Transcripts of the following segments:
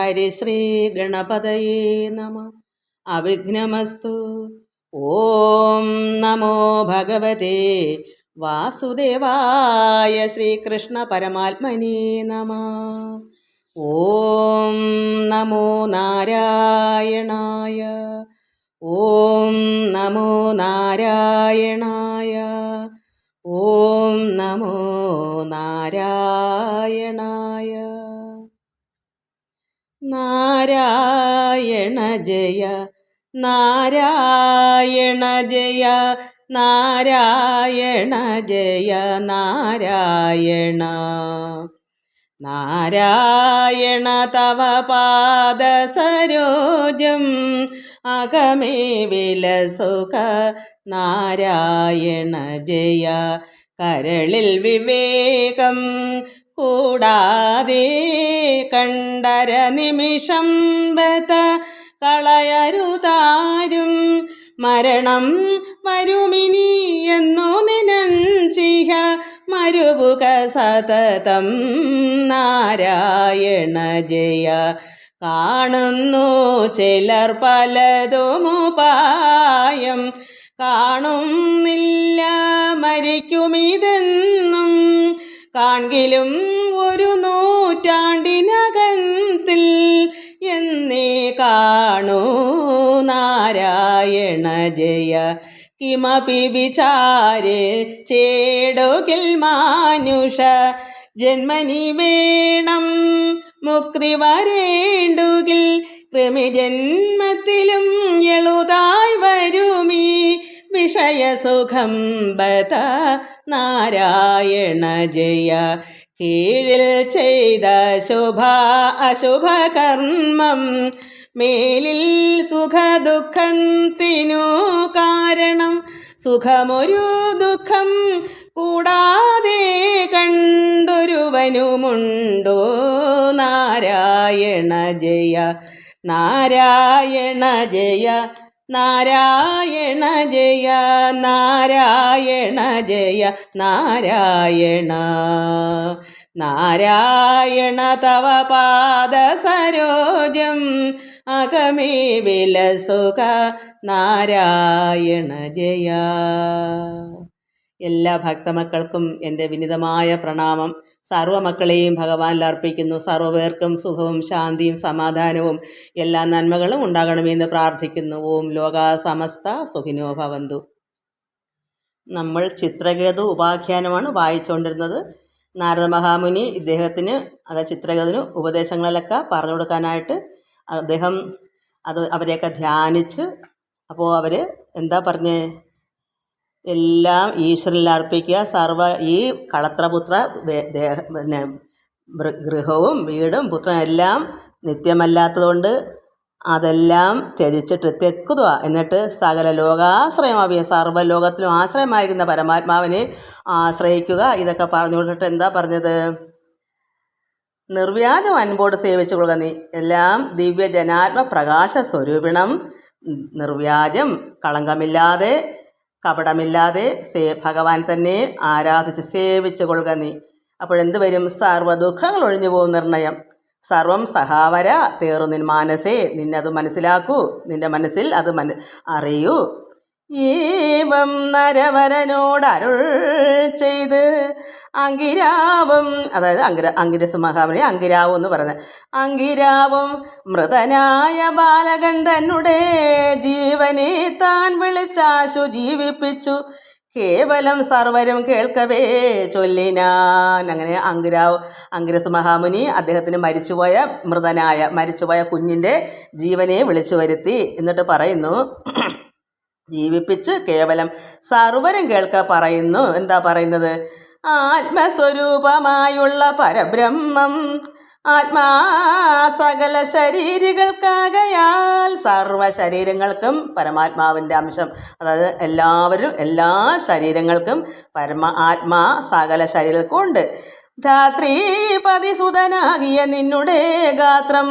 ഹരിശ്രീ ഗണപതയേ നമഃ. അവിഘ്നമസ്തു. ഓം നമോ ഭഗവതേ വാസുദേവായ. ശ്രീകൃഷ്ണ പരമാത്മനേ നമഃ. ഓം നമോ നാരായണായ. ഓം നമോ നാരായണായ. ഓം നമോ നാരായണായ. നാരായണ ജയ നാരായണ ജയ നാരായണ ജയ നാരായണ. നാരായണ തവ പാദസരോജം അകമേ വിലസുഖ. നാരായണ ജയ. കരളിൽ വിവേകം കൂടാതെ കണ്ടര നിമിഷം ബത കളയരുതാരും. മരണം വരുമിനി എന്നു നിനഞ്ചിഹ മരുവുക സതതം. നാരായണ ജയ. കാണുന്നു ചിലർ പലതുമുപായം, കാണുന്നില്ല മരിക്കുമിതെന്നും. കാൺകിലും ഒരു നൂറ്റാണ്ടിനകത്തിൽ എന്നേ കാണൂ. നാരായണ ജയ. കിമപി വിചാരേ ചേടുകിൽ മാനുഷ ജന്മനി വേണം മുക്തി വരേണ്ടുകിൽ. കൃമിജന്മത്തിലും എളുതായി വരുമീ വിഷയസുഖം ബത. നാരായണ ജയ. കീഴിൽ ചെയ്ത ശുഭ അശുഭ കർമ്മം മേലിൽ സുഖദുഃഖത്തിനു കാരണം. സുഖമൊരു ദുഃഖം കൂടാതെ കണ്ടൊരുവനുമുണ്ടോ. നാരായണ ജയ. നാരായണ ജയ നാരായണ ജയ നാരായണ ജയ നാരായണ. നാരായണ തവ പാദസരോജം അകമേ വിലസുഖ. നാരായണ ജയ. എല്ലാ ഭക്തമക്കൾക്കും എൻ്റെ വിനിതമായ പ്രണാമം. സർവ്വമക്കളെയും ഭഗവാനിൽ അർപ്പിക്കുന്നു. സർവ്വപേർക്കും സുഖവും ശാന്തിയും സമാധാനവും എല്ലാ നന്മകളും ഉണ്ടാകണമെന്ന് പ്രാർത്ഥിക്കുന്നു. ഓം ലോകാ സമസ്ത സുഖിനോ ഭവന്തു. നമ്മൾ ചിത്രകേതു ഉപാഖ്യാനമാണ് വായിച്ചുകൊണ്ടിരുന്നത്. നാരദ മഹാമുനി ഇദ്ദേഹത്തിന് ചിത്രകേതുവിന് ഉപദേശങ്ങളിലൊക്കെ പറഞ്ഞു കൊടുക്കാനായിട്ട് അദ്ദേഹം അവരെയൊക്കെ ധ്യാനിച്ച്, അപ്പോൾ അവർ എന്താ പറഞ്ഞേ, എല്ലാം ഈശ്വരനിൽ അർപ്പിക്കുക. ഈ കളത്രപുത്ര പിന്നെ ഗൃഹവും വീടും പുത്രനും എല്ലാം നിത്യമല്ലാത്തതുകൊണ്ട് അതെല്ലാം ത്യജിച്ചിട്ട് തെക്കുക. എന്നിട്ട് സകല ലോകാശ്രയമാവിയ സർവ്വലോകത്തിലും ആശ്രയമായിരിക്കുന്ന പരമാത്മാവിനെ ആശ്രയിക്കുക. ഇതൊക്കെ പറഞ്ഞു കൊടുത്തിട്ട് എന്താ പറഞ്ഞത്? നിർവ്യാജം അൻപോട് സേവിച്ചു കൊള്ളുക നീ. എല്ലാം ദിവ്യ ജനാത്മ പ്രകാശ സ്വരൂപിണം, നിർവ്യാജം കളങ്കമില്ലാതെ കപടമില്ലാതെ ഭഗവാൻ തന്നെ ആരാധിച്ച് സേവിച്ചു കൊള്ളുക നീ. അപ്പോഴെന്ത് വരും? സർവ്വ ദുഃഖങ്ങൾ ഒഴിഞ്ഞു പോകും നിർണയം. സർവം സഹാവര തേറു നിൻ മാനസേ. നിന്നത് മനസ്സിലാക്കൂ, നിന്റെ മനസ്സിൽ അത് അറിയൂ. ഏവം നരവരനോട് അരുൾ ചെയ്ത് അങ്കിരാവും, അതായത് അങ്കിരസ് മഹാമുനി അങ്കിരാവും എന്ന് പറയുന്നത്. അങ്കിരാവും മൃതനായ ബാലകൻ തന്നുടെ ജീവനെ താൻ വിളിച്ചാശു ജീവിപ്പിച്ചു. കേവലം സർവരും കേൾക്കവേ ചൊല്ലിനാൻ. അങ്ങനെ അങ്കിരസ് മഹാമുനി അദ്ദേഹത്തിന് മരിച്ചുപോയ കുഞ്ഞിൻ്റെ ജീവനെ വിളിച്ചു വരുത്തി. എന്നിട്ട് പറയുന്നു, ജീവിപ്പിച്ച് കേവലം സർവരും കേൾക്ക പറയുന്നു. എന്താ പറയുന്നത്? ആത്മസ്വരൂപമായുള്ള പരബ്രഹ്മം ആത്മാ സകല ശരീരികൾക്കാകയാൽ. സർവ ശരീരങ്ങൾക്കും പരമാത്മാവിൻ്റെ അംശം, അതായത് എല്ലാ ശരീരങ്ങൾക്കും ആത്മാ സകല ശരീരങ്ങൾക്കും ഉണ്ട്. ധാത്രീപതിസുതനാകിയ നിന്നുടെ ഗാത്രം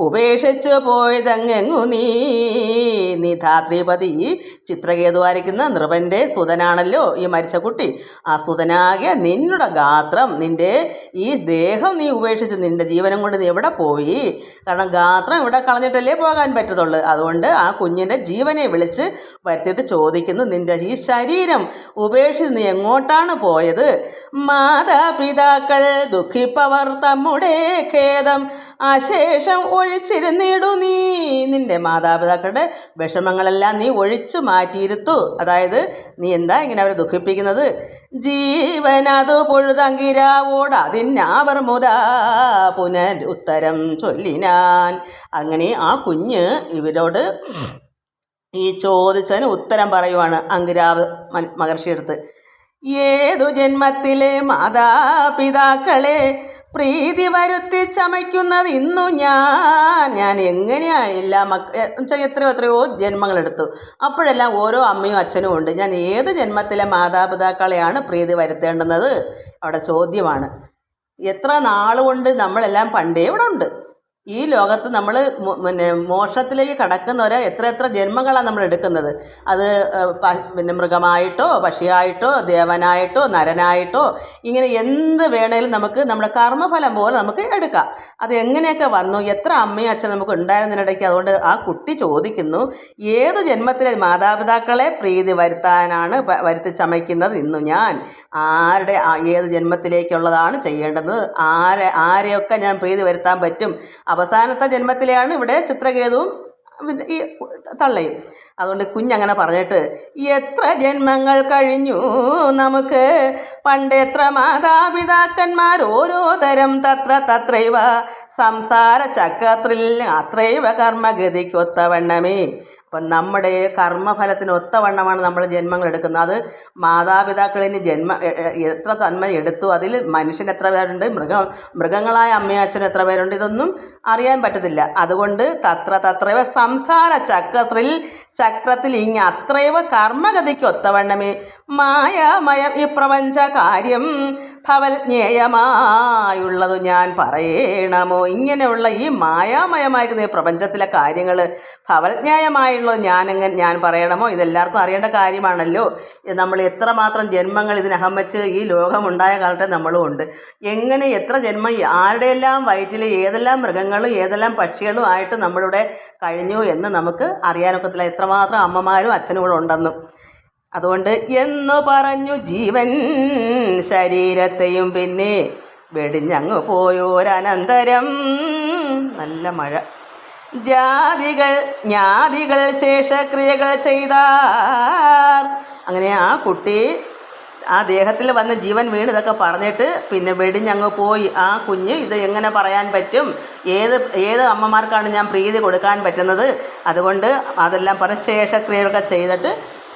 ഉപേക്ഷിച്ചു പോയതങ്ങെങ്ങു നീ ധാത്രീപതി ചിത്രകേതു ആയിരിക്കുന്ന നൃപൻ്റെ സുതനാണല്ലോ ഈ മരിച്ച കുട്ടി. ആ സുതനാകിയ നിന്നുടെ ഗാത്രം, നിൻ്റെ ഈ ദേഹം നീ ഉപേക്ഷിച്ച് നിൻ്റെ ജീവനം കൊണ്ട് നീ എവിടെ പോയി? കാരണം ഗാത്രം ഇവിടെ കളഞ്ഞിട്ടല്ലേ പോകാൻ പറ്റത്തുള്ളൂ. അതുകൊണ്ട് ആ കുഞ്ഞിൻ്റെ ജീവനെ വിളിച്ച് വരുത്തിയിട്ട് ചോദിക്കുന്നു, നിൻ്റെ ഈ ശരീരം ഉപേക്ഷിച്ച് നീ എങ്ങോട്ടാണ് പോയത്? മാതാപിതാക്കൾ ദുഃഖിപ്പവർ തമ്മുടെ ഖേദം അശേഷം ഒഴിച്ചിരുന്നിടു നീ. നിൻ്റെ മാതാപിതാക്കളുടെ വിഷമങ്ങളെല്ലാം നീ ഒഴിച്ചു മാറ്റിയിരുത്തു. അതായത് നീ എന്താ ഇങ്ങനെ അവരെ ദുഃഖിപ്പിക്കുന്നത്? ജീവനതു പൊഴുതങ്കിരാവോട് അതിനാവർ മുതാ പുനരുത്തരം ചൊല്ലിനാൻ. അങ്ങനെ ആ കുഞ്ഞ് ഇവരോട് ഈ ചോദിച്ചതിന് ഉത്തരം പറയുവാണ് അങ്കിരാവ് മഹർഷിയെടുത്ത്. ഏതു ജന്മത്തിലെ മാതാപിതാക്കളെ പ്രീതി വരുത്തി ചമയ്ക്കുന്നത് ഇന്നു ഞാൻ എങ്ങനെയാ എല്ലാ വെച്ചാൽ എത്രയോ ജന്മങ്ങളെടുത്തു. അപ്പോഴെല്ലാം ഓരോ അമ്മയും അച്ഛനും ഉണ്ട്. ഞാൻ ഏത് ജന്മത്തിലെ മാതാപിതാക്കളെയാണ് പ്രീതി വരുത്തേണ്ടുന്നത്? അവിടെ ചോദ്യമാണ്. എത്ര നാളുകൊണ്ട് നമ്മളെല്ലാം പണ്ടേ ഇവിടെ ഉണ്ട്. ഈ ലോകത്ത് നമ്മൾ മോക്ഷത്തിലേക്ക് കടക്കുന്നവരെ എത്ര ജന്മങ്ങളാണ് നമ്മൾ എടുക്കുന്നത്. അത് മൃഗമായിട്ടോ പക്ഷിയായിട്ടോ ദേവനായിട്ടോ നരനായിട്ടോ ഇങ്ങനെ എന്ത് വേണേലും നമുക്ക് നമ്മുടെ കർമ്മഫലം പോലെ നമുക്ക് എടുക്കാം. അത് എങ്ങനെയൊക്കെ വന്നു, എത്ര അമ്മയും അച്ഛനും നമുക്ക് ഉണ്ടായിരുന്നതിനിടയ്ക്ക്. അതുകൊണ്ട് ആ കുട്ടി ചോദിക്കുന്നു, ഏത് ജന്മത്തിലെ മാതാപിതാക്കളെ പ്രീതി വരുത്താനാണ് വരുത്തി ചമയ്ക്കുന്നത് ഇന്നു ഞാൻ? ആരുടെ ഏത് ജന്മത്തിലേക്കുള്ളതാണ് ചെയ്യേണ്ടത്? ആരെയൊക്കെ ഞാൻ പ്രീതി വരുത്താൻ പറ്റും? അവസാനത്തെ ജന്മത്തിലെയാണ് ഇവിടെ ചിത്രകേതുവും ഈ തള്ളയും. അതുകൊണ്ട് കുഞ്ഞങ്ങനെ പറഞ്ഞിട്ട്, എത്ര ജന്മങ്ങൾ കഴിഞ്ഞു നമുക്ക്, പണ്ടെത്ര മാതാപിതാക്കന്മാർ ഓരോ തരം തത്രൈവ സംസാര ചക്രത്തിൽ അത്രൈവ കർമ്മഗതിക്കൊത്തവണ്ണമേ. അപ്പം നമ്മുടെ കർമ്മഫലത്തിന് ഒത്തവണ്ണമാണ് നമ്മൾ ജന്മങ്ങൾ എടുക്കുന്നത്. അത് മാതാപിതാക്കളിന് എത്ര തന്മ എടുത്തു, അതിൽ മനുഷ്യൻ എത്ര പേരുണ്ട്, മൃഗങ്ങളായ അമ്മയും അച്ഛനും എത്ര പേരുണ്ട്, ഇതൊന്നും അറിയാൻ പറ്റത്തില്ല. അതുകൊണ്ട് തത്രൈവ സംസാര ചക്രത്തിൽ അത്രൈവ കർമ്മഗതിക്ക് ഒത്തവണ്ണമേ മായാമയം ഈ പ്രപഞ്ച കാര്യം ഭവൽജ്ഞേയമായുള്ളതു ഞാൻ പറയണമോ? ഇങ്ങനെയുള്ള ഈ മായാമയമായിരിക്കുന്ന ഈ പ്രപഞ്ചത്തിലെ കാര്യങ്ങൾ ഭവൽജ്ഞേയമായുള്ളത് ഞാൻ പറയണമോ? ഇതെല്ലാവർക്കും അറിയേണ്ട കാര്യമാണല്ലോ. നമ്മൾ എത്രമാത്രം ജന്മങ്ങൾ ഇതിനകം വെച്ച് ഈ ലോകമുണ്ടായ കാലത്തെ നമ്മളും ഉണ്ട്. എങ്ങനെ എത്ര ജന്മം ആരുടെയെല്ലാം വയറ്റിൽ ഏതെല്ലാം മൃഗങ്ങളും ഏതെല്ലാം പക്ഷികളും ആയിട്ട് നമ്മളിവിടെ കഴിഞ്ഞു എന്ന് നമുക്ക് അറിയാനൊക്കത്തില്ല. എത്രമാത്രം അമ്മമാരും അച്ഛനും ഇവിടെ ഉണ്ടെന്നും. അതുകൊണ്ട് എന്നു പറഞ്ഞു ജീവൻ ശരീരത്തെയും പിന്നെ വെടിഞ്ഞങ്ങ് പോയോരനന്തരം. നല്ല മഴ. ജ്ഞാതികൾ ശേഷക്രിയകൾ ചെയ്താർ. അങ്ങനെ ആ കുട്ടി ആ ദേഹത്തിൽ വന്ന് ജീവൻ വീണ് ഇതൊക്കെ പറഞ്ഞിട്ട് പിന്നെ വെടിഞ്ഞങ്ങ് പോയി. ആ കുഞ്ഞ് ഇത് എങ്ങനെ പറയാൻ പറ്റും? ഏത് അമ്മമാർക്കാണ് ഞാൻ പ്രീതി കൊടുക്കാൻ പറ്റുന്നത്? അതുകൊണ്ട് അതെല്ലാം പറഞ്ഞ് ശേഷക്രിയകളൊക്കെ ചെയ്തിട്ട്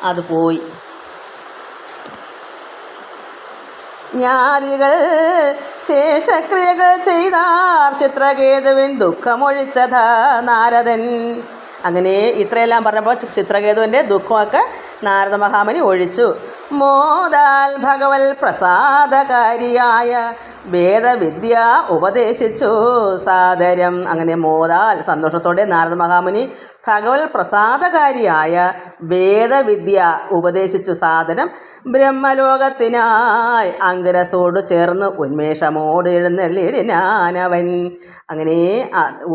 അത് പോയി. ജ്ഞാതികൾ ശേഷക്രിയകൾ ചെയ്താർ ചിത്രകേതുവിൻ ദുഃഖമൊഴിച്ചതാ നാരദൻ. അങ്ങനെ ഇത്രയെല്ലാം പറഞ്ഞപ്പോൾ ചിത്രകേതുവിൻ്റെ ദുഃഖമൊക്കെ നാരദ മഹാമുനി ഒഴിച്ചു. മോദാൽ ഭഗവൽ പ്രസാദകാരിയായ വേദവിദ്യ ഉപദേശിച്ചു സാദരം. അങ്ങനെ മോദാൽ സന്തോഷത്തോടെ നാരദ മഹാമുനി ഭഗവൽ പ്രസാദകാരിയായ വേദവിദ്യ ഉപദേശിച്ചു സാദരം. ബ്രഹ്മലോകത്തിനായി അങ്കിരസോട് ചേർന്ന് ഉന്മേഷമോട് എഴുന്നള്ളിടിനാനവൻ. അങ്ങനെ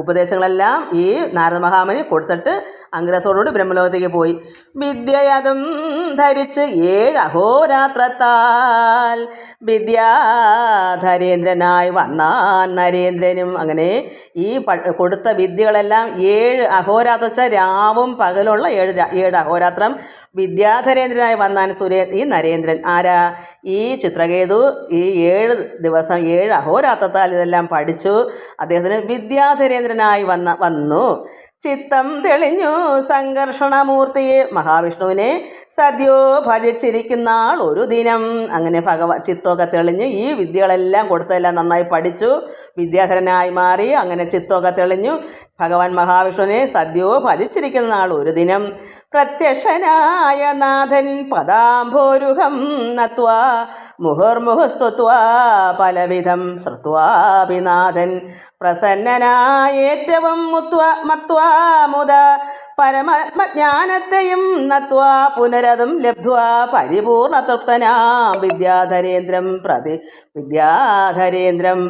ഉപദേശങ്ങളെല്ലാം ഈ നാരദ മഹാമുനി കൊടുത്തിട്ട് അങ്കിരസോടുകൂടി ബ്രഹ്മലോകത്തേക്ക് പോയി. വിദ്യയതും ധരിച്ച് 7 അഹോരാത്രത്താൽ വിദ്യാധരേന്ദ്രനായി വന്നാൻ നരേന്ദ്രനും. അങ്ങനെ ഈ കൊടുത്ത വിദ്യകളെല്ലാം 7 അഹോരാത്ര രാവും പകലുള്ള 7 അഹോരാത്രം വിദ്യാധരേന്ദ്രനായി വന്നാൻ ഈ നരേന്ദ്രൻ. ആരാ? ഈ ചിത്രകേതു ഈ 7 ദിവസം 7 അഹോരാത്രത്താൽ ഇതെല്ലാം പഠിച്ചു. അദ്ദേഹത്തിന് വിദ്യാധരേന്ദ്രനായി വന്നു. ചിത്തം തെളിഞ്ഞു സംഘർഷണമൂർത്തിയെ മഹാവിഷ്ണുവിനെ സദ്യോ ഭജിച്ചിരിക്കുന്ന ആൾ ഒരു ദിനം. അങ്ങനെ ചിത്തമൊക്കെ തെളിഞ്ഞ് ഈ വിദ്യകളെല്ലാം കൊടുത്തതെല്ലാം നന്നായി പഠിച്ചു, വിദ്യാധരനായി മാറി. അങ്ങനെ ചിത്തമൊക്കെ തെളിഞ്ഞു ഭഗവാൻ മഹാവിഷ്ണുവിനെ സദ്യോ ഭജിച്ചിരിക്കുന്ന നാൾ ഒരു ദിനം പ്രത്യക്ഷനായ നാഥൻ പദാംഭോരുഹം നത്വാ മുഹുർമുഹുസ്തുത്വാ പലവിധം ശ്രുത്വാഭിനാഥൻ പ്രസന്നനായേറ്റവും മത്വാ മുത പരമാത്മജ്ഞാനത്തെയും നത്വാ പുനരതും ലബ്ധ്വാ പരിപൂർണ തൃപ്തനാം വിദ്യാധരേന്ദ്രം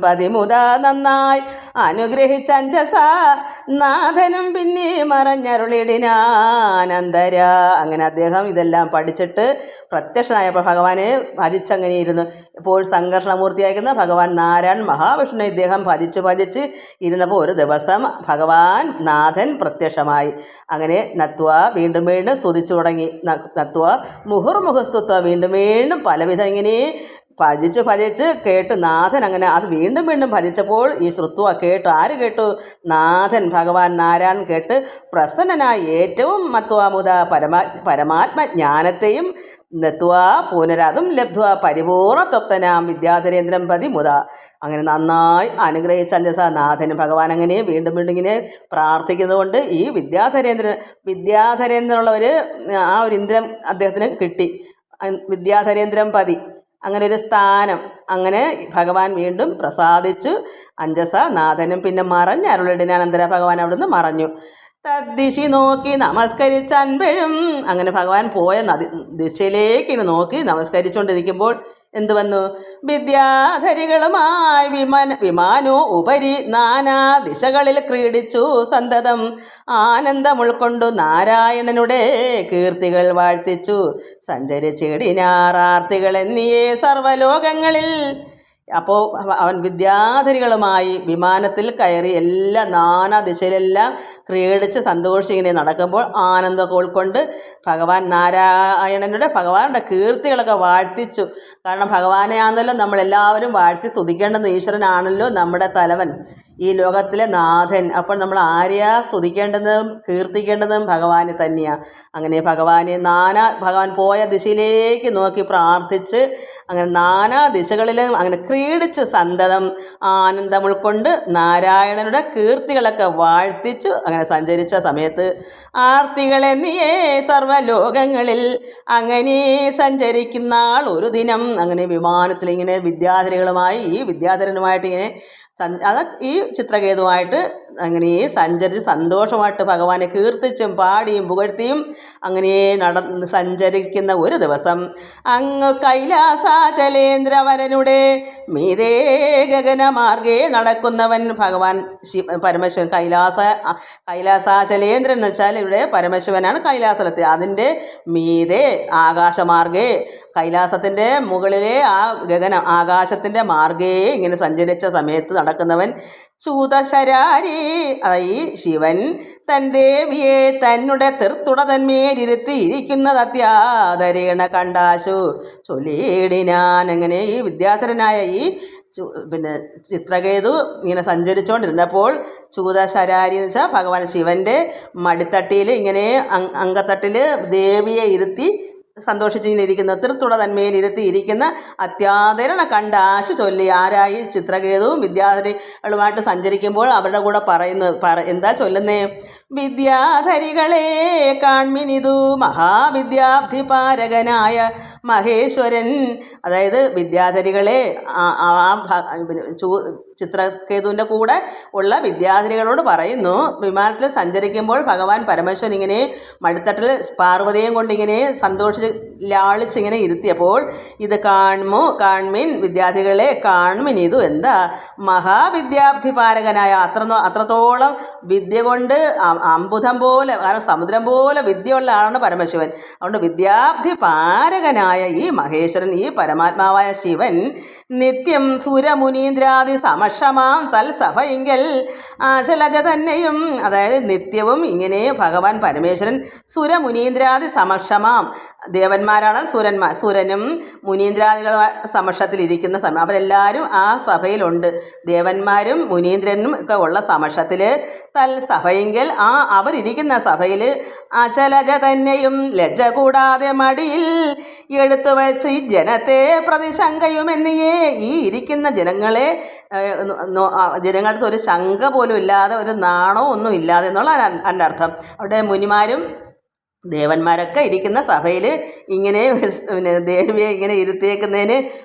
പതിമുത നന്നായി അനുഗ്രഹിച്ചഞ്ചസ നാഥനും പിന്നെ മറഞ്ഞരുളിടിനാനന്തര. അങ്ങനെ അദ്ദേഹം ഇതെല്ലാം പഠിച്ചിട്ട് പ്രത്യക്ഷനായപ്പോൾ ഭഗവാനെ ഭജിച്ചങ്ങനെ ഇരുന്നു. ഇപ്പോൾ സംഘർഷണമൂർത്തിയായിരിക്കുന്ന ഭഗവാൻ നാരായൺ മഹാവിഷ്ണു ഇദ്ദേഹം ഭജിച്ച് ഇരുന്നപ്പോൾ ഒരു ദിവസം ഭഗവാൻ നാഥൻ പ്രത്യക്ഷമായി. അങ്ങനെ നത്വ വീണ്ടും സ്തുതിച്ചു തുടങ്ങി. നത്വ മുഹുർമുഹസ്തുത്വ വീണ്ടും പലവിധം ഇങ്ങനെ ഭജിച്ച് കേട്ട് നാഥൻ അങ്ങനെ അത് വീണ്ടും ഭജിച്ചപ്പോൾ ഈ ശ്രുത്വ കേട്ടു. ആര് കേട്ടു? നാഥൻ ഭഗവാൻ നാരായൺ കേട്ട് പ്രസന്നനായി ഏറ്റവും മത്വാമുത പരമാത്മജ്ഞാനത്തെയും നത്വാ പുനരതും ലബ്ധ്വ പരിപൂർണ തൃപ്തനാം വിദ്യാധരേന്ദ്രം പതിമുത. അങ്ങനെ നന്നായി അനുഗ്രഹിച്ച അഞ്ചസ നാഥന് ഭഗവാൻ അങ്ങനെ വീണ്ടും ഇങ്ങനെ പ്രാർത്ഥിക്കുന്നത് കൊണ്ട് ഈ വിദ്യാധരേന്ദ്രനുള്ളവർ ആ ഒരു ഇന്ദ്രം അദ്ദേഹത്തിന് കിട്ടി. വിദ്യാധരേന്ദ്രം പതി അങ്ങനെ ഒരു സ്ഥാനം. അങ്ങനെ ഭഗവാൻ വീണ്ടും പ്രസാദിച്ചു അഞ്ജസ നാഥനും പിന്നെ മറഞ്ഞരുളിടിനാനന്തര ഭഗവാൻ അവിടുന്ന് മറഞ്ഞു. തദ്ദിശി നോക്കി നമസ്കരിച്ചൻപഴും അങ്ങനെ ഭഗവാൻ പോയ ദിശയിലേക്ക് നോക്കി നമസ്കരിച്ചുകൊണ്ടിരിക്കുമ്പോൾ എന്തു വന്നു? വിദ്യാധരികളുമായി വിമാനോ ഉപരി നാനാ ദിശകളിൽ ക്രീഡിച്ചു സന്തതം ആനന്ദം ഉൾക്കൊണ്ടു നാരായണനുടെ കീർത്തികൾ വാഴ്ത്തിച്ചു സഞ്ചരിച്ചിടിനാറാർത്തികൾ എന്നിയേ സർവ്വലോകങ്ങളിൽ. അപ്പോൾ അവൻ വിദ്യാധരികളുമായി വിമാനത്തിൽ കയറി എല്ലാ നാനാ ദിശയിലെല്ലാം ക്രീഡിച്ച് സന്തോഷിങ്ങനെ നടക്കുമ്പോൾ ആനന്ദമൊക്കെ ഉൾക്കൊണ്ട് ഭഗവാൻ ഭഗവാനുടെ കീർത്തികളൊക്കെ വാഴ്ത്തിച്ചു. കാരണം ഭഗവാനെ ആണല്ലോ നമ്മളെല്ലാവരും വാഴ്ത്തി സ്തുതിക്കേണ്ടത്. ഈശ്വരനാണല്ലോ നമ്മുടെ തലവൻ, ഈ ലോകത്തിലെ നാഥൻ. അപ്പോൾ നമ്മൾ ആരെയാ സ്തുതിക്കേണ്ടതും കീർത്തിക്കേണ്ടതും ഭഗവാനെ തന്നെയാണ്. അങ്ങനെ ഭഗവാൻ പോയ ദിശയിലേക്ക് നോക്കി പ്രാർത്ഥിച്ച് അങ്ങനെ നാനാ ദിശകളിലും അങ്ങനെ ക്രീഡിച്ച് സന്തതം ആനന്ദം ഉൾക്കൊണ്ട് നാരായണനുടെ കീർത്തികളൊക്കെ വാഴ്ത്തിച്ചു അങ്ങനെ സഞ്ചരിച്ച സമയത്ത് ആർത്തികളെന്നിയേ സർവ്വലോകങ്ങളിൽ അങ്ങനെ സഞ്ചരിക്കുന്ന ഒരു ദിനം അങ്ങനെ വിമാനത്തിൽ ഇങ്ങനെ ഈ വിദ്യാധരനുമായിട്ട് ഇങ്ങനെ ഈ ചിത്രകേതുവായിട്ട് അങ്ങനെ സഞ്ചരിച്ച് സന്തോഷമായിട്ട് ഭഗവാനെ കീർത്തിച്ചും പാടിയും പുകഴ്ത്തിയും അങ്ങനെ സഞ്ചരിക്കുന്ന ഒരു ദിവസം അങ്ങ് കൈലാസാചലേന്ദ്രവരനുടെ മീതേ ഗഗനമാർഗേ നടക്കുന്നവൻ ഭഗവാൻ പരമശിവൻ. കൈലാസാചലേന്ദ്രൻ എന്ന് വെച്ചാൽ ഇവിടെ പരമശിവനാണ് കൈലാസലത്തെ. അതിൻ്റെ മീതേ ആകാശമാർഗേ കൈലാസത്തിൻ്റെ മുകളിലെ ആ ആകാശത്തിൻ്റെ മാർഗേ ഇങ്ങനെ സഞ്ചരിച്ച സമയത്ത് നടക്കുന്നവൻ ചൂതശരാരി. ഈ ശിവൻ തൻ ദേവിയെ തന്നെ തിർത്തുട തന്മേലിരുത്തി ഇരിക്കുന്നത് അത്യാദരേണ കണ്ടാശു ചൊല്ലിയിടിനാൻ. അങ്ങനെ ഈ വിദ്യാധരനായ ഈ ചിത്രകേതു ഇങ്ങനെ സഞ്ചരിച്ചുകൊണ്ടിരുന്നപ്പോൾ ചൂതശരാരി എന്ന് വെച്ചാൽ ഭഗവാൻ ശിവൻ്റെ മടിത്തട്ടിയിൽ ഇങ്ങനെ അങ്കത്തട്ടിൽ ദേവിയെ ഇരുത്തി സന്തോഷിച്ചിങ്ങനെ ഇരിക്കുന്ന തിർത്തുട തന്മേലിരുത്തി ഇരിക്കുന്ന അത്യാദരണ കണ്ടാശു ചൊല്ലി. ആരായി? ചിത്രകേതുവും വിദ്യാധരികളുമായിട്ട് സഞ്ചരിക്കുമ്പോൾ അവരുടെ കൂടെ എന്താ ചൊല്ലുന്നേ? വിദ്യാധരികളെ കാൺമിനിതു മഹാവിദ്യാബ്ധിപാരകനായ മഹേശ്വരൻ. അതായത് വിദ്യാധരികളെ ചിത്രകേതുവിൻ്റെ കൂടെ ഉള്ള വിദ്യാധരികളോട് പറയുന്നു. വിമാനത്തിൽ സഞ്ചരിക്കുമ്പോൾ ഭഗവാൻ പരമേശ്വരൻ ഇങ്ങനെ മടിത്തട്ടിൽ പാർവതിയും കൊണ്ടിങ്ങനെ സന്തോഷിച്ച് ലാളിച്ചിങ്ങനെ ഇരുത്തിയപ്പോൾ ഇത് കാൺമിൻ വിദ്യാർത്ഥികളെ കാൺമിൻ. ഇതു എന്താ? മഹാവിദ്യാബ്ധിപാരകനായ അത്രത്തോളം വിദ്യ കൊണ്ട് അമ്പുധം പോലെ, കാരണം സമുദ്രം പോലെ വിദ്യയുള്ള ആളാണ് പരമശിവൻ. അതുകൊണ്ട് വിദ്യാബ്ധി പാരകനായ ഈ മഹേശ്വരൻ, ഈ പരമാത്മാവായ ശിവൻ നിത്യം സുരമുനീന്ദ്രാദി സമക്ഷമാം തൽസഭയെങ്കിൽ ആശലജ തന്നെയും, അതായത് നിത്യവും ഇങ്ങനെ ഭഗവാൻ പരമേശ്വരൻ സുരമുനീന്ദ്രാദി സമക്ഷമാം, ദേവന്മാരാണ് സുരനും മുനീന്ദ്രാദികൾ സമക്ഷത്തിലിരിക്കുന്ന സമയം അവരെല്ലാവരും ആ സഭയിലുണ്ട്. ദേവന്മാരും മുനീന്ദ്രനും ഒക്കെ ഉള്ള സമക്ഷത്തിൽ തൽസഭയെങ്കിൽ ആ അവരിയ്ക്കുന്ന സഭയിൽ അചലജ തന്നെയും ലജ്ജ കൂടാതെ മടിയിൽ എടുത്തു വച്ച് ഈ ജനത്തെ പ്രതിശങ്കയുമെന്നിയേ ഈ ഇരിക്കുന്ന ജനങ്ങളെ ജനങ്ങളുടെ ഒരു ശങ്ക പോലും ഇല്ലാതെ ഒരു നാണോ ഒന്നും ഇല്ലാതെ എന്നുള്ള അതിൻ്റെ അർത്ഥം. അവിടെ മുനിമാരും ദേവന്മാരൊക്കെ ഇരിക്കുന്ന സഭയിൽ ഇങ്ങനെ ദേവിയെ ഇങ്ങനെ ഇരുത്തിയേക്കുന്നതിന്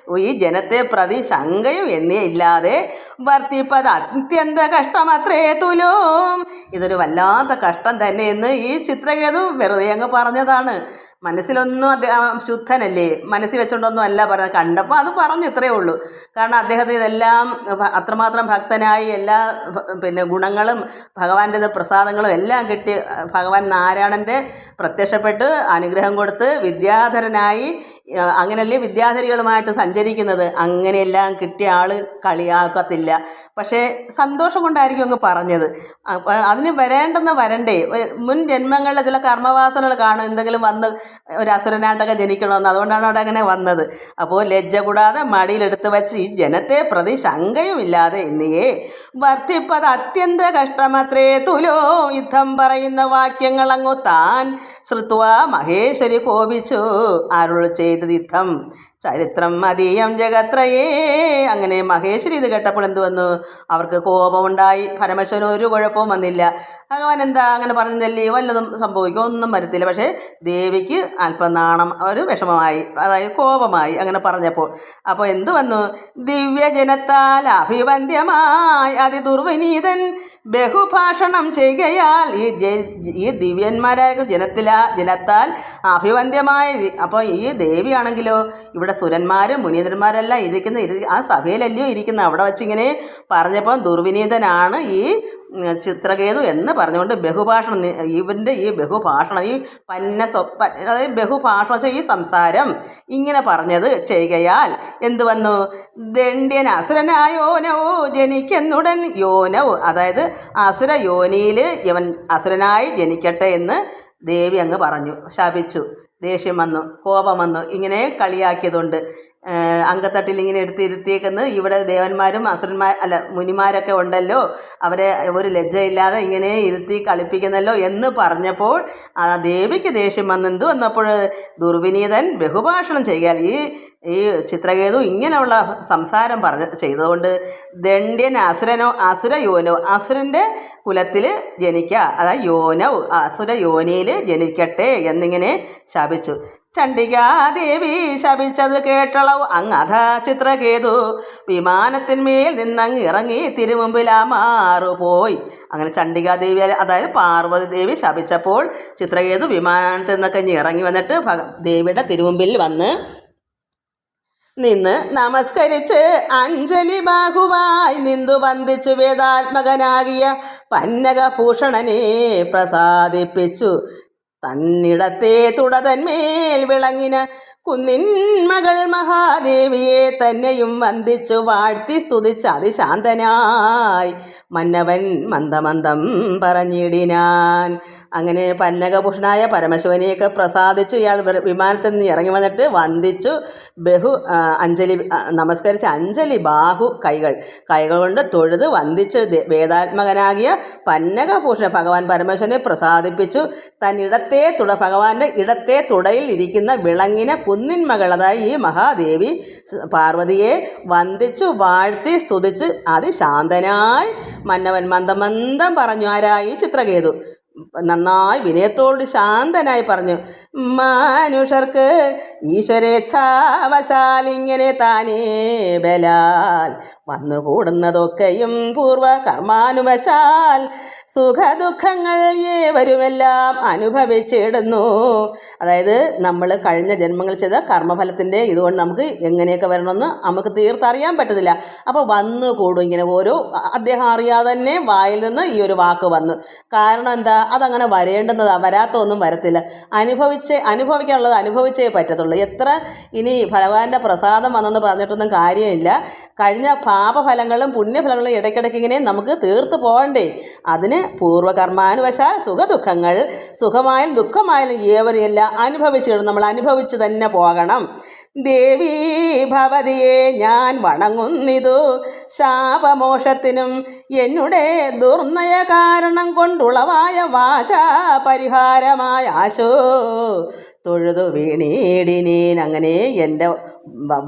ഈ ജനത്തെ പ്രതി ശങ്കയും എന്നേ ഇല്ലാതെ വർത്തിപ്പത് അത്യന്ത കഷ്ടമത്രേ തുലോം. ഇതൊരു വല്ലാത്ത കഷ്ടം തന്നെ എന്ന് ഈ ചിത്രകേതു വെറുതെ അങ്ങ് പറഞ്ഞതാണ്. മനസ്സിലൊന്നും ശുദ്ധനല്ലേ, മനസ്സിൽ വെച്ചുകൊണ്ടൊന്നും അല്ല പറഞ്ഞത്, കണ്ടപ്പോൾ അത് പറഞ്ഞു ഇത്രയേ ഉള്ളൂ. കാരണം അദ്ദേഹത്തെ ഇതെല്ലാം അത്രമാത്രം ഭക്തനായി എല്ലാ ഗുണങ്ങളും ഭഗവാന്റെ പ്രസാദങ്ങളും എല്ലാം കിട്ടി ഭഗവാൻ നാരായണൻ്റെ പ്രത്യക്ഷപ്പെട്ട് അനുഗ്രഹം കൊടുത്ത് വിദ്യാധരനായി അങ്ങനെയല്ലേ വിദ്യാധരികളുമായിട്ട് സഞ്ചരിക്കുന്നത്. അങ്ങനെയെല്ലാം കിട്ടിയ ആൾ കളിയാക്കത്തില്ല. പക്ഷേ സന്തോഷം കൊണ്ടായിരിക്കും അങ്ങ് പറഞ്ഞത്. അതിന് വരണ്ടേ, മുൻ ജന്മങ്ങളിലെ ചില കർമ്മവാസനകൾ കാണും, എന്തെങ്കിലും വന്ന് ഒരു അസുരനായിട്ടൊക്കെ ജനിക്കണമെന്ന്. അതുകൊണ്ടാണ് അവിടെ അങ്ങനെ വന്നത്. അപ്പോൾ ലജ്ജ കൂടാതെ മടിയിലെടുത്ത് വെച്ച് ഈ ജനത്തെ പ്രതി ശങ്കയുമില്ലാതെ എന്നിയേ വർത്തിപ്പത് അത്യന്ത കഷ്ടമത്രേ തുലോ. യുദ്ധം പറയുന്ന വാക്യങ്ങൾ അങ്ങു താൻ ശ്രുത്വ മഹേശ്വരി കോപിച്ചു അരുൾ ചെയ്തത് യുദ്ധം ചരിത്രം മതീയം ജഗത്രയേ. അങ്ങനെ മഹേശ്വരി ഇത് കേട്ടപ്പോൾ എന്ത് വന്നു? അവർക്ക് കോപമുണ്ടായി. പരമേശ്വരന് ഒരു കുഴപ്പവും വന്നില്ല. ഭഗവാൻ എന്താ അങ്ങനെ പറഞ്ഞല്ലേ, വല്ലതും സംഭവിക്കും, ഒന്നും വരത്തില്ല. പക്ഷേ ദേവിക്ക് അല്പം നാണം, ഒരു വിഷമമായി, അതായത് കോപമായി അങ്ങനെ പറഞ്ഞപ്പോൾ. അപ്പോൾ എന്ത് വന്നു? ദിവ്യജനത്താൽ അഭിവന്ദ്യമായി അതിദുർവിനീതൻ ബഹുഭാഷണം ചെയ്യുകയാൽ ഈ ദിവ്യന്മാരായ ജനത്താൽ അഭിവന്ദ്യമായി. അപ്പോൾ ഈ ദേവിയാണെങ്കിലോ ഇവിടെ സുരന്മാരും മുനീന്ദ്രന്മാരെല്ലാം ആ സഭയിലല്ലയോ ഇരിക്കുന്നത്. അവിടെ വച്ചിങ്ങനെ പറഞ്ഞപ്പോൾ ദുർവിനീതനാണ് ഈ ചിത്രകേതു എന്ന് പറഞ്ഞുകൊണ്ട് ബഹുഭാഷണം, ഇവൻ്റെ ഈ ബഹുഭാഷണം, ഈ അതായത് ബഹുഭാഷണ ഈ സംസാരം ഇങ്ങനെ പറഞ്ഞത് ചെയ്യുകയാൽ എന്തു വന്നു? ദണ്ഡ്യൻ അസുരനായോനോ ജനിക്കെന്നുടൻ യോനോ, അതായത് അസുര യോനിയിൽ ഇവൻ അസുരനായി ജനിക്കട്ടെ എന്ന് ദേവി അങ്ങ് പറഞ്ഞു, ശപിച്ചു. ദേഷ്യം വന്നു, കോപം വന്നു. ഇങ്ങനെ കളിയാക്കിയതുകൊണ്ട് അങ്കത്തട്ടിൽ ഇങ്ങനെ എടുത്തിരുത്തിയേക്കുന്നത് ഇവിടെ ദേവന്മാരും മുനിമാരൊക്കെ ഉണ്ടല്ലോ, അവരെ ഒരു ലജ്ജയില്ലാതെ ഇങ്ങനെ ഇരുത്തി കളിപ്പിക്കുന്നല്ലോ എന്ന് പറഞ്ഞപ്പോൾ ദേവിക്ക് ദേഷ്യം വന്നെന്ത് വന്നപ്പോൾ ദുർവിനീതൻ ബഹുഭാഷണം ചെയ്യാൽ ഈ ചിത്രകേതു ഇങ്ങനെയുള്ള സംസാരം ചെയ്തുകൊണ്ട് ദണ്ഡ്യൻ അസുരയോനോ, അസുരൻ്റെ കുലത്തിൽ ജനിക്കുക, അതായത് യോനോ അസുര യോനിയിൽ ജനിക്കട്ടെ എന്നിങ്ങനെ ശപിച്ചു. ചണ്ഡികാദേവി ശപിച്ചത് കേട്ടളവ് അങ്ങഥ ചിത്രകേതു വിമാനത്തിന്മേൽ നിന്നങ്ങ് ഇറങ്ങി തിരുമുമ്പിലാമാറുപോയി. അങ്ങനെ ചണ്ഡികാദേവി, അതായത് പാർവതി ദേവി ശപിച്ചപ്പോൾ ചിത്രകേതു വിമാനത്തിൽ നിന്നൊക്കെ ഇറങ്ങി വന്നിട്ട് ദേവിയുടെ തിരുമുമ്പിൽ നിന്ന് നമസ്കരിച്ച് അഞ്ജലി ബാഹുവായി നിന്നു വന്ദിച്ചു വേദാത്മകനാകിയ പന്നകഭൂഷണനെ പ്രസാദിപ്പിച്ചു. തന്നിടത്തെ തുടതന്മേൽ വിളങ്ങിന കുന്നിൻ മകൾ മഹാദേവിയെ തന്നെയും വന്ദിച്ചു വാഴ്ത്തി സ്തുതിച്ച് അതിശാന്തനായി മന്നവൻ മന്ദമന്ദം പറഞ്ഞിടിനാൻ. അങ്ങനെ പന്നകഭൂഷണായ പരമശിവനെയൊക്കെ പ്രസാദിച്ചു. ഇയാൾ വിമാനത്തിൽ നിന്ന് ഇറങ്ങി വന്നിട്ട് വന്ദിച്ചു, നമസ്കരിച്ച് അഞ്ജലി ബാഹു കൈകൾ കൊണ്ട് തൊഴുത് വന്ദിച്ച് വേദാത്മകനാകിയ പന്നകഭൂഷണ ഭഗവാൻ പരമേശ്വരനെ പ്രസാദിപ്പിച്ചു. ഭഗവാന്റെ ഇടത്തെ തുടയിൽ ഇരിക്കുന്ന വിളങ്ങിന കുന്നിൻ മകൾ, അതായത് ഈ മഹാദേവി പാർവതിയെ വന്ദിച്ചു വാഴ്ത്തി സ്തുതിച്ച് അതിശാന്തനായി മന്നവൻ മന്ദമന്ദം പറഞ്ഞു. ആരായി? ചിത്രകേതു. നന്നായി വിനയത്തോട് ശാന്തനായി പറഞ്ഞു, മനുഷ്യർക്ക് ഈശ്വരേച്ഛാവശാൽ ഇങ്ങനെ താനേ ബലാൽ വന്നുകൂടുന്നതൊക്കെയും പൂർവ കർമാനുവശാൽ സുഖദുഃഖങ്ങൾ ഏവരുമെല്ലാം അനുഭവിച്ചിടുന്നു. അതായത് നമ്മൾ കഴിഞ്ഞ ജന്മങ്ങൾ ചെയ്ത കർമ്മഫലത്തിൻ്റെ ഇതുകൊണ്ട് നമുക്ക് എങ്ങനെയൊക്കെ വരണമെന്ന് നമുക്ക് തീർത്തറിയാൻ പറ്റത്തില്ല. അപ്പോൾ വന്നുകൂടും ഇങ്ങനെ ഓരോ, അദ്ദേഹം അറിയാതെ തന്നെ വായിൽ നിന്ന് ഈ ഒരു വാക്ക് വന്നു. കാരണം എന്താ? അതങ്ങനെ വരേണ്ടുന്നതാണ്, വരാത്ത ഒന്നും വരത്തില്ല. അനുഭവിക്കാനുള്ളത് അനുഭവിച്ചേ പറ്റത്തുള്ളൂ. എത്ര ഇനി ഭഗവാന്റെ പ്രസാദം വന്നെന്ന് പറഞ്ഞിട്ടൊന്നും കാര്യമില്ല. കഴിഞ്ഞ പാപഫലങ്ങളും പുണ്യഫലങ്ങളും ഇടയ്ക്കിടയ്ക്ക് ഇങ്ങനെ നമുക്ക് തീർത്ത് പോകണ്ടേ. അതിന് പൂർവ്വകർമാനുവശാൽ സുഖദുഃഖങ്ങൾ, സുഖമായാലും ദുഃഖമായാലും ഏവരെയെല്ലാം അനുഭവിച്ചിടും. നമ്മൾ അനുഭവിച്ച് തന്നെ പോകണം. ദേവി ഭവതിയെ ഞാൻ വണങ്ങുന്നിതു ശാപമോഷത്തിനും എന്നുടെ ദുർനയ കാരണം കൊണ്ടുളവായ വാച പരിഹാരമായ ആശോ തൊഴുതു വീണീടിനീൻ. അങ്ങനെ എൻ്റെ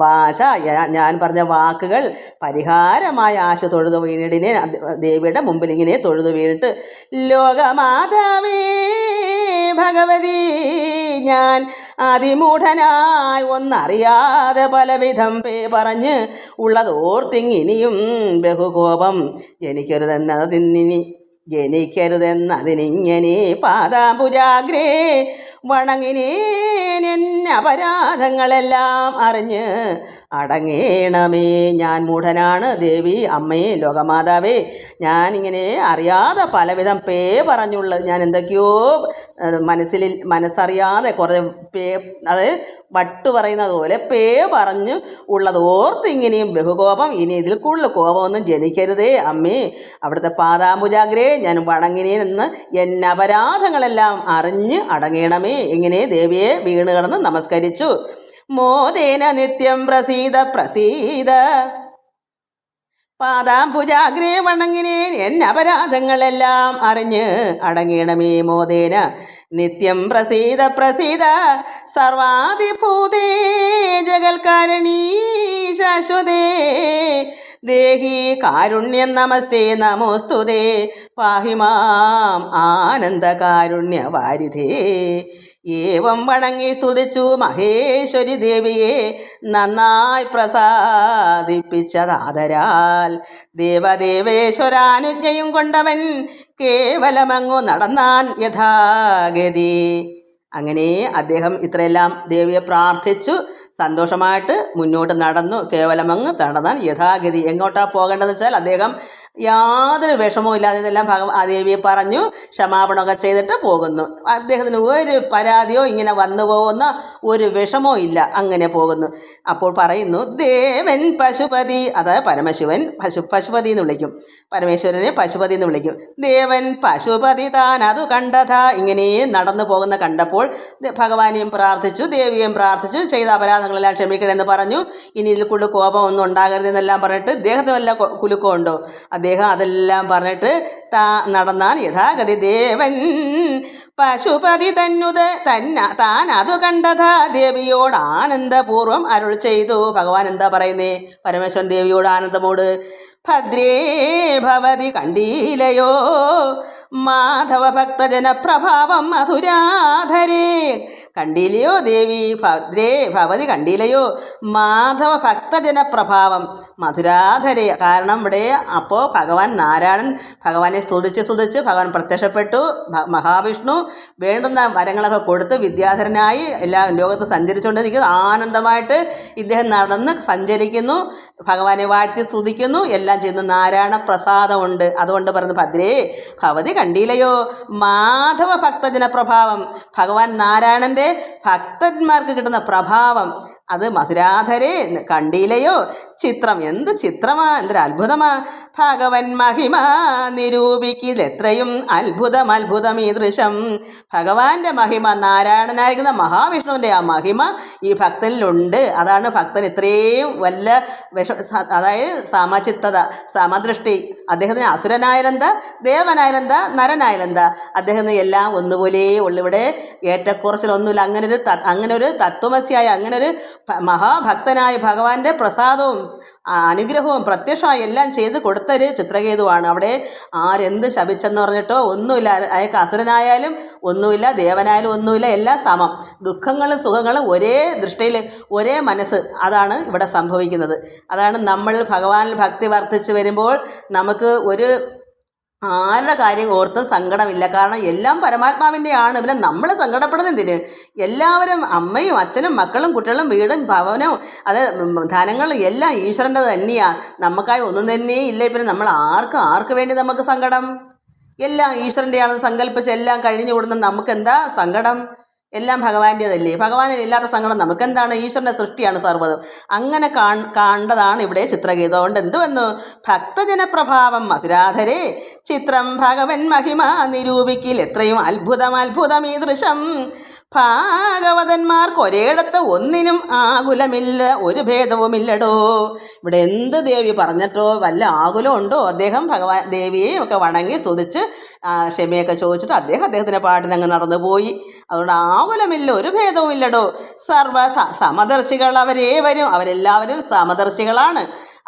ഭാഷ ഞാൻ പറഞ്ഞ വാക്കുകൾ പരിഹാരമായ ആശ തൊഴുതു വീണിടിനെ ദേവിയുടെ മുമ്പിൽ ഇങ്ങനെ തൊഴുതു വീണിട്ട് ലോകമാതാവേ ഭഗവതി ഞാൻ അതിമൂഢനായി ഒന്നറിയാതെ പലവിധം പറഞ്ഞ് ഉള്ളതോർത്തിങ്ങിനിയും ബഹുകോപം ജനിക്കരുതെന്നതിനിങ്ങനെ പാദാംബുജാഗ്രേ വണങ്ങിനേൻ അപരാധങ്ങളെല്ലാം അറിഞ്ഞ് അടങ്ങേണമേ. ഞാൻ മൂഢനാണ് ദേവി, അമ്മയെ, ലോകമാതാവേ. ഞാനിങ്ങനെ അറിയാതെ പലവിധം പറഞ്ഞുള്ള ഞാൻ എന്തൊക്കെയോ മനസ്സറിയാതെ കുറേ അത് വട്ടു പറയുന്നത് പോലെ പറഞ്ഞു ഉള്ളത് ഓർത്തിങ്ങനെയും ബഹുകോപം, ഇനി ഇതിൽ കൂടുതൽ കോപമൊന്നും ജനിക്കരുതേ അമ്മേ. അവിടുത്തെ പാദാംബുജാഗ്രേ ഞാൻ വണങ്ങിനേനെന്ന് എന്നെ അപരാധങ്ങളെല്ലാം അറിഞ്ഞ് അടങ്ങണമേ. ഇങ്ങനെ ദേവിയെ വീണ് കിടന്ന് നമസ്കരിച്ചു. മോദേന നിത്യം പ്രസീത പാദാംബുജാഗ്രേ വണങ്ങിനേൻ എന്നെ അപരാധങ്ങളെല്ലാം അറിഞ്ഞ് അടങ്ങണമേ. മോദേന നിത്യം പ്രസീത സർവാധിഭൂതേ ജഗൽകാരണീ ശാശ്വതേ ദേഹി കാരുണ്യം നമസ്തേ നമോസ്തുതേ പാഹി മാം ആനന്ദകാരുണ്യവാരിധേ. ഏവം വണങ്ങി സ്തുതിച്ചു മഹേശ്വരി ദേവിയെ നന്നായി പ്രസാദിപ്പിച്ചതാദരാൽ ദേവദേവേശ്വരാനുജ്ഞയും കൊണ്ടവൻ കേവലമങ്ങു നടന്നാൻ യഥാഗതി. അങ്ങനെ അദ്ദേഹം ഇത്രയെല്ലാം ദേവിയെ പ്രാർത്ഥിച്ചു സന്തോഷമായിട്ട് മുന്നോട്ട് നടന്നു. കേവലമങ്ങ് നടന്നാൽ യഥാഗതി. എങ്ങോട്ടാണ് പോകേണ്ടതെന്ന് വെച്ചാൽ അദ്ദേഹം യാതൊരു വിഷമവും ഇല്ലാതെ ഇതെല്ലാം ദേവിയെ പറഞ്ഞു ക്ഷമാപണമൊക്കെ ചെയ്തിട്ട് പോകുന്നു. അദ്ദേഹത്തിന് ഒരു പരാതിയോ ഇങ്ങനെ വന്നു പോകുന്ന ഒരു വിഷമോ ഇല്ല, അങ്ങനെ പോകുന്നു. അപ്പോൾ പറയുന്നു ദേവൻ പശുപതി, അതായത് പരമശിവൻ പശുപതി എന്ന് വിളിക്കും, പരമേശ്വരനെ പശുപതി എന്ന് വിളിക്കും. ദേവൻ പശുപതി താൻ അത് കണ്ടതാ. ഇങ്ങനെ നടന്നു പോകുന്ന കണ്ടപ്പോൾ ഭഗവാനെയും പ്രാർത്ഥിച്ചു, ദേവിയെയും പ്രാർത്ഥിച്ചു, ചെയ്ത അപരാധങ്ങളെല്ലാം ക്ഷമിക്കണമെന്ന് പറഞ്ഞു. ഇനി ഇതിൽ കൂടുതൽ കോപമൊന്നും ഉണ്ടാകരുതെന്നെല്ലാം പറഞ്ഞിട്ട് ഇദ്ദേഹത്തിന് വല്ല കുലുക്കമുണ്ടോ? അദ്ദേഹം അതെല്ലാം പറഞ്ഞിട്ട് നടന്നാൻ യഥാഗതി. ദേവൻ പശുപതി താൻ അത് കണ്ടതാ ദേവിയോട് ആനന്ദപൂർവ്വം അരുൾ ചെയ്തു. ഭഗവാൻ എന്താ പറയുന്നേ? പരമേശ്വരൻ ദേവിയോട് ആനന്ദമോട് ഭദ്രേ ഭവതി കണ്ടീലയോ മാധവ ഭക്തജന പ്രഭാവം മധുരാധരേ. കണ്ടീലയോ ദേവി? ഭദ്രേ ഭവതി കണ്ടീലയോ മാധവ ഭക്തജന പ്രഭാവം മധുരാധരേ. കാരണം ഇവിടെ അപ്പോൾ ഭഗവാൻ നാരായണൻ ഭഗവാനെ സ്തുതിച്ച് ഭഗവാൻ പ്രത്യക്ഷപ്പെട്ടു. മഹാവിഷ്ണു വേണ്ടുന്ന വരങ്ങളൊക്കെ കൊടുത്ത് വിദ്യാധരനായി എല്ലാ ലോകത്ത് സഞ്ചരിച്ചുകൊണ്ടിരിക്കുന്നു. ആനന്ദമായിട്ട് ഇദ്ദേഹം നടന്ന് സഞ്ചരിക്കുന്നു, ഭഗവാനെ വാഴ്ത്തി സ്തുതിക്കുന്നു, എല്ലാം ചെയ്യുന്നു. നാരായണ പ്രസാദമുണ്ട്. അതുകൊണ്ട് പറയുന്നു ഭദ്രേ ഭവതി കണ്ടീലയോ മാധവ ഭക്തജന പ്രഭാവം. ഭഗവാൻ നാരായണൻ്റെ ഭക്തന്മാർക്ക് കിട്ടുന്ന പ്രഭാവം അത് മധുരാധരേ കണ്ടീലയോ. ചിത്രം, എന്ത് ചിത്രമാ, എന്തൊരു അത്ഭുതമാ. ഭഗവൻ മഹിമ നിരൂപിക്കിലെത്രയും അത്ഭുതം ഈ ദൃശ്യം. ഭഗവാന്റെ മഹിമ, നാരായണനായിരിക്കുന്ന മഹാവിഷ്ണുവിൻ്റെ ആ മഹിമ ഈ ഭക്തനിലുണ്ട്. അതാണ് ഭക്തൻ ഇത്രയും വല്ല അതായത് സമചിത്തത, സമദൃഷ്ടി. അദ്ദേഹത്തിന് അസുരനായാലെന്താ, ദേവനായാലെന്താ, നരനായാലെന്താ, അദ്ദേഹത്തിന് എല്ലാം ഒന്നുപോലെ ഉള്ളു. ഇവിടെ ഏറ്റക്കുറച്ചിലൊന്നുമില്ല. അങ്ങനെ ഒരു തത്വമസിയായ അങ്ങനൊരു മഹാഭക്തനായ ഭഗവാന്റെ പ്രസാദവും അനുഗ്രഹവും പ്രത്യക്ഷമായി എല്ലാം ചെയ്ത് കൊടുത്തൊരു ചിത്രകേതുവാണ്. അവിടെ ആരെന്ത് ശപിച്ചെന്ന് പറഞ്ഞിട്ടോ ഒന്നുമില്ല. അയാൾക്ക് അസുരനായാലും ഒന്നുമില്ല, ദേവനായാലും ഒന്നുമില്ല, എല്ലാം സമം. ദുഃഖങ്ങളും സുഖങ്ങളും ഒരേ ദൃഷ്ടിയിൽ, ഒരേ മനസ്സ്. അതാണ് ഇവിടെ സംഭവിക്കുന്നത്. അതാണ് നമ്മൾ ഭഗവാനിൽ ഭക്തി വർദ്ധിച്ച് വരുമ്പോൾ നമുക്ക് ഒരു ആരുടെ കാര്യം ഓർത്ത് സങ്കടമില്ല. കാരണം എല്ലാം പരമാത്മാവിൻ്റെയാണ്. പിന്നെ നമ്മൾ സങ്കടപ്പെടുന്നതിന് എല്ലാവരും അമ്മയും അച്ഛനും മക്കളും കുട്ടികളും വീടും ഭവനവും അത് ധനങ്ങളും എല്ലാം ഈശ്വരൻ്റെ തന്നെയാണ്. നമുക്കായി ഒന്നും തന്നെ ഇല്ല. പിന്നെ നമ്മൾ ആർക്ക് വേണ്ടി നമുക്ക് സങ്കടം? എല്ലാം ഈശ്വരൻ്റെയാണെന്ന് സങ്കല്പിച്ച് എല്ലാം കഴിഞ്ഞു കൂടുന്ന നമുക്കെന്താ സങ്കടം? എല്ലാം ഭഗവാന്റേതല്ലേ. ഭഗവാനിൽ ഇല്ലാത്ത സങ്കടം നമുക്കെന്താണ്? ഈശ്വരൻ്റെ സൃഷ്ടിയാണ് സർവ്വതും. അങ്ങനെ കണ്ടതാണ് ഇവിടെ ചിത്രഗീതം. അതുകൊണ്ട് എന്ത് വന്നു? ഭക്തജനപ്രഭാവം മധുരാധരേ ചിത്രം ഭഗവൻ മഹിമ നിരൂപിക്കിൽ എത്രയും അത്ഭുതം ഈ ദൃശ്യം. ഭാഗവതന്മാർക്ക് ഒരേടത്ത് ഒന്നിനും ആകുലമില്ല, ഒരു ഭേദവുമില്ലടോ. ഇവിടെ എന്ത് ദേവി പറഞ്ഞിട്ടോ വല്ല ആകുലം ഉണ്ടോ? അദ്ദേഹം ദേവിയെ ഒക്കെ വണങ്ങി സ്തുതിച്ച് ക്ഷമയൊക്കെ ചോദിച്ചിട്ട് അദ്ദേഹത്തിൻ്റെ പാട്ടിനങ്ങ് നടന്നു പോയി. അതുകൊണ്ട് ആകുലമില്ല, ഒരു ഭേദവുമില്ലടോ. സമദർശികൾ അവരെല്ലാവരും സമദർശികളാണ്.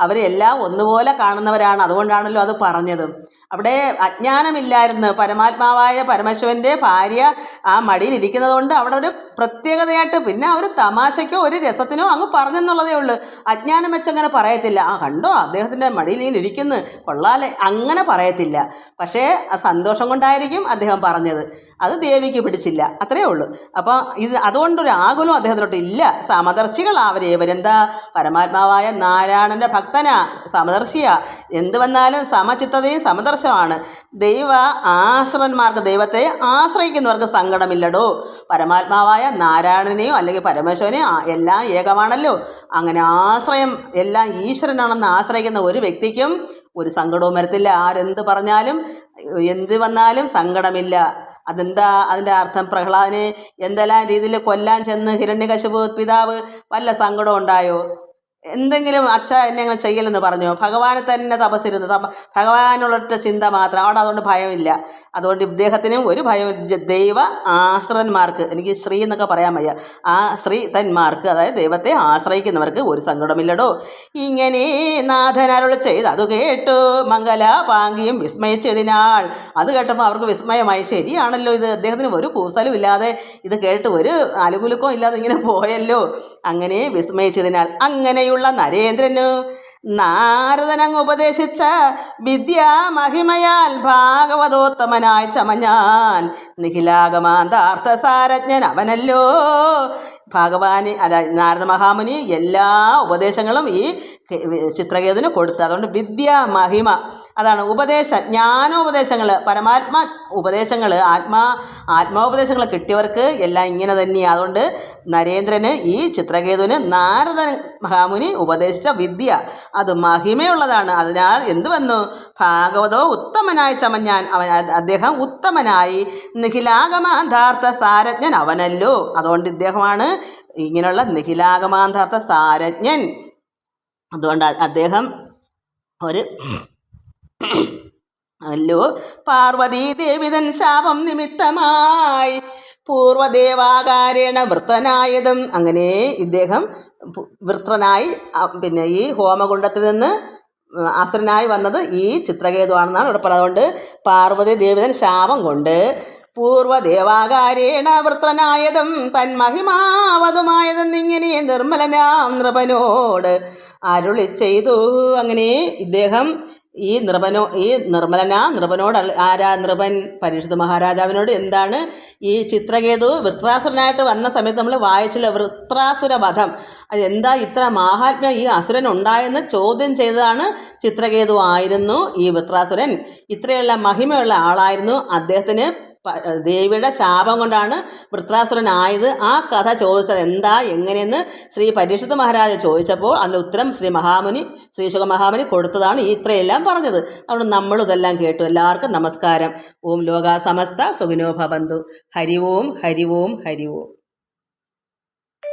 അവരെല്ലാം ഒന്നുപോലെ കാണുന്നവരാണ്. അതുകൊണ്ടാണല്ലോ അത് പറഞ്ഞത്. അവിടെ അജ്ഞാനമില്ലായിരുന്നു. പരമാത്മാവായ പരമശിവൻ്റെ ഭാര്യ ആ മടിയിലിരിക്കുന്നത് കൊണ്ട് അവിടെ ഒരു പ്രത്യേകതയായിട്ട്, പിന്നെ ഒരു തമാശയ്ക്കോ ഒരു രസത്തിനോ അങ്ങ് പറഞ്ഞെന്നുള്ളതേ ഉള്ളൂ. അജ്ഞാനം വെച്ചങ്ങനെ പറയത്തില്ല, കണ്ടോ അദ്ദേഹത്തിൻ്റെ മടിയിൽ ഇരിക്കുന്നു കൊള്ളാലെ, അങ്ങനെ പറയത്തില്ല. പക്ഷേ ആ സന്തോഷം കൊണ്ടായിരിക്കും അദ്ദേഹം പറഞ്ഞത്. അത് ദേവിക്ക് പിടിച്ചില്ല, അത്രയേ ഉള്ളൂ. അപ്പോൾ അതുകൊണ്ടൊരു ആകുലം അദ്ദേഹത്തിനോട്ട് ഇല്ല. സമദർശികൾ അവരേവരെന്താ, പരമാത്മാവായ നാരായണൻ്റെ ഭക്തനാ, സമദർശിയാ. എന്ത് വന്നാലും സമചിത്തതയും സമദർശമാണ്. ആശ്രന്മാർക്ക്, ദൈവത്തെ ആശ്രയിക്കുന്നവർക്ക് സങ്കടമില്ലടോ. പരമാത്മാവായ നാരായണനെയോ അല്ലെങ്കിൽ പരമേശ്വരനെയോ എല്ലാം ഏകമാണല്ലോ. അങ്ങനെ ആശ്രയം എല്ലാം ഈശ്വരനാണെന്ന് ആശ്രയിക്കുന്ന ഒരു വ്യക്തിക്കും ഒരു സങ്കടവും വരത്തില്ല. ആരെന്ത് പറഞ്ഞാലും എന്ത് വന്നാലും സങ്കടമില്ല. അതെന്താ അതിൻ്റെ അർത്ഥം? പ്രഹ്ലാദനെ എന്തെല്ലാം രീതിയിൽ കൊല്ലാൻ ചെന്ന് ഹിരണ്യകശിപു പിതാവ് വല്ല സങ്കടം ഉണ്ടായോ? എന്തെങ്കിലും അച്ഛ എന്നെ അങ്ങനെ ചെയ്യലെന്ന് പറഞ്ഞോ? ഭഗവാനെ തന്നെ തപസ്സിരുന്നു, ഭഗവാനുള്ളൊറ്റ ചിന്ത മാത്രം. അവിടെ അതുകൊണ്ട് ഭയമില്ല. അതുകൊണ്ട് ഇദ്ദേഹത്തിനും ഒരു ഭയം. ദൈവ ആശ്രന്മാർക്ക്, എനിക്ക് ശ്രീ എന്നൊക്കെ പറയാൻ വയ്യ, ആ ശ്രീതന്മാർക്ക്, അതായത് ദൈവത്തെ ആശ്രയിക്കുന്നവർക്ക് ഒരു സങ്കടമില്ലടോ. ഇങ്ങനെ നാഥൻ അരുളി ചെയ്ത് അത് കേട്ടു മംഗല പാങ്കിയും വിസ്മയിച്ചിടിനാൾ. അത് കേട്ടപ്പോൾ അവർക്ക് വിസ്മയമായി. ശരിയാണല്ലോ, ഇത് അദ്ദേഹത്തിന് ഒരു കൂസലും ഇല്ലാതെ ഇത് കേട്ട് ഒരു അലുകുലുക്കോ ഇല്ലാതെ ഇങ്ങനെ പോയല്ലോ. അങ്ങനെ വിസ്മയിച്ചതിനാൽ അങ്ങനെയുള്ള നരേന്ദ്രനു നാരദനങ്ങ് ഉപദേശിച്ച വിദ്യാമഹിമയാൽ ഭാഗവതോത്തമനായി ചമഞ്ഞാൻ നിഖിലാഗമാന്താർത്ഥസാരജ്ഞൻ അവനല്ലോ. ഭഗവാന് നാരദ മഹാമുനി എല്ലാ ഉപദേശങ്ങളും ഈ ചിത്രകേതുവിന് കൊടുത്തു. അതുകൊണ്ട് വിദ്യാമഹിമ അതാണ് ജ്ഞാനോപദേശങ്ങൾ, പരമാത്മ ഉപദേശങ്ങൾ, ആത്മാപദേശങ്ങൾ കിട്ടിയവർക്ക് എല്ലാം ഇങ്ങനെ തന്നെയാണ്. അതുകൊണ്ട് നരേന്ദ്രന് ഈ ചിത്രകേതുവിന് നാരദ മഹാമുനി ഉപദേശിച്ച വിദ്യ അത് മഹിമയുള്ളതാണ്. അതിനാൽ എന്ത് വന്നു? ഭാഗവതോ ഉത്തമനായി ചമഞ്ഞാൻ, അദ്ദേഹം ഉത്തമനായി. നിഖിലാഗമാന്താർത്ഥ സാരജ്ഞൻ അവനല്ലോ. അതുകൊണ്ട് ഇദ്ദേഹമാണ് ഇങ്ങനെയുള്ള നിഖിലാഗമാന്താർത്ഥ സാരജ്ഞൻ. അതുകൊണ്ട് അദ്ദേഹം ഒരു അല്ലോ പാർവതീ ദേവിതൻ ശാപം നിമിത്തമായി പൂർവദേവാകാരേണ വൃത്രനായതും. അങ്ങനെ ഇദ്ദേഹം വൃത്രനായി, പിന്നെ ഈ ഹോമകുണ്ടത്തിൽ നിന്ന് അസുരനായി വന്നത് ഈ ചിത്രകേതുവാണെന്നാണ് ഇവിടെ പറയുന്നത്. അതുകൊണ്ട് പാർവതി ദേവിതൻ ശാപം കൊണ്ട് പൂർവദേവാകാരേണ വൃത്രനായതും തന്മഹിമാവതുമായതെന്നിങ്ങനെ നിർമ്മലനാം നൃപനോട് അരുളി ചെയ്തു. അങ്ങനെ ഇദ്ദേഹം ഈ നിർമ്മലനോട് നൃപൻ പരീക്ഷിത മഹാരാജാവിനോട് എന്താണ് ഈ ചിത്രകേതു വൃത്രാസുരനായിട്ട് വന്ന സമയത്ത് നമ്മൾ വായിച്ചില്ല, വൃത്രാസുര വധം, അതെന്താ ഇത്ര മാഹാത്മ്യം ഈ അസുരൻ ഉണ്ടായെന്ന് ചോദ്യം ചെയ്തതാണ്. ചിത്രകേതു ആയിരുന്നു ഈ വൃത്രാസുരൻ. ഇത്രയുള്ള മഹിമയുള്ള ആളായിരുന്നു. അദ്ദേഹത്തിന് ദേവിയുടെ ശാപം കൊണ്ടാണ് വൃത്രാസുരനായത്. ആ കഥ ചോദിച്ചത് എന്താ എങ്ങനെയെന്ന് ശ്രീ പരീക്ഷിത മഹാരാജ ചോദിച്ചപ്പോൾ അതിൻ്റെ ഉത്തരം ശ്രീ ശുക മഹാമുനി കൊടുത്തതാണ് ഈ ഇത്രയെല്ലാം പറഞ്ഞത്. അതുകൊണ്ട് നമ്മളിതെല്ലാം കേട്ടു. എല്ലാവർക്കും നമസ്കാരം. ഓം ലോകാ സമസ്ത സുഖിനോ ഭവന്തു. ഹരി ഓം ഹരി ഓം ഹരി ഓം.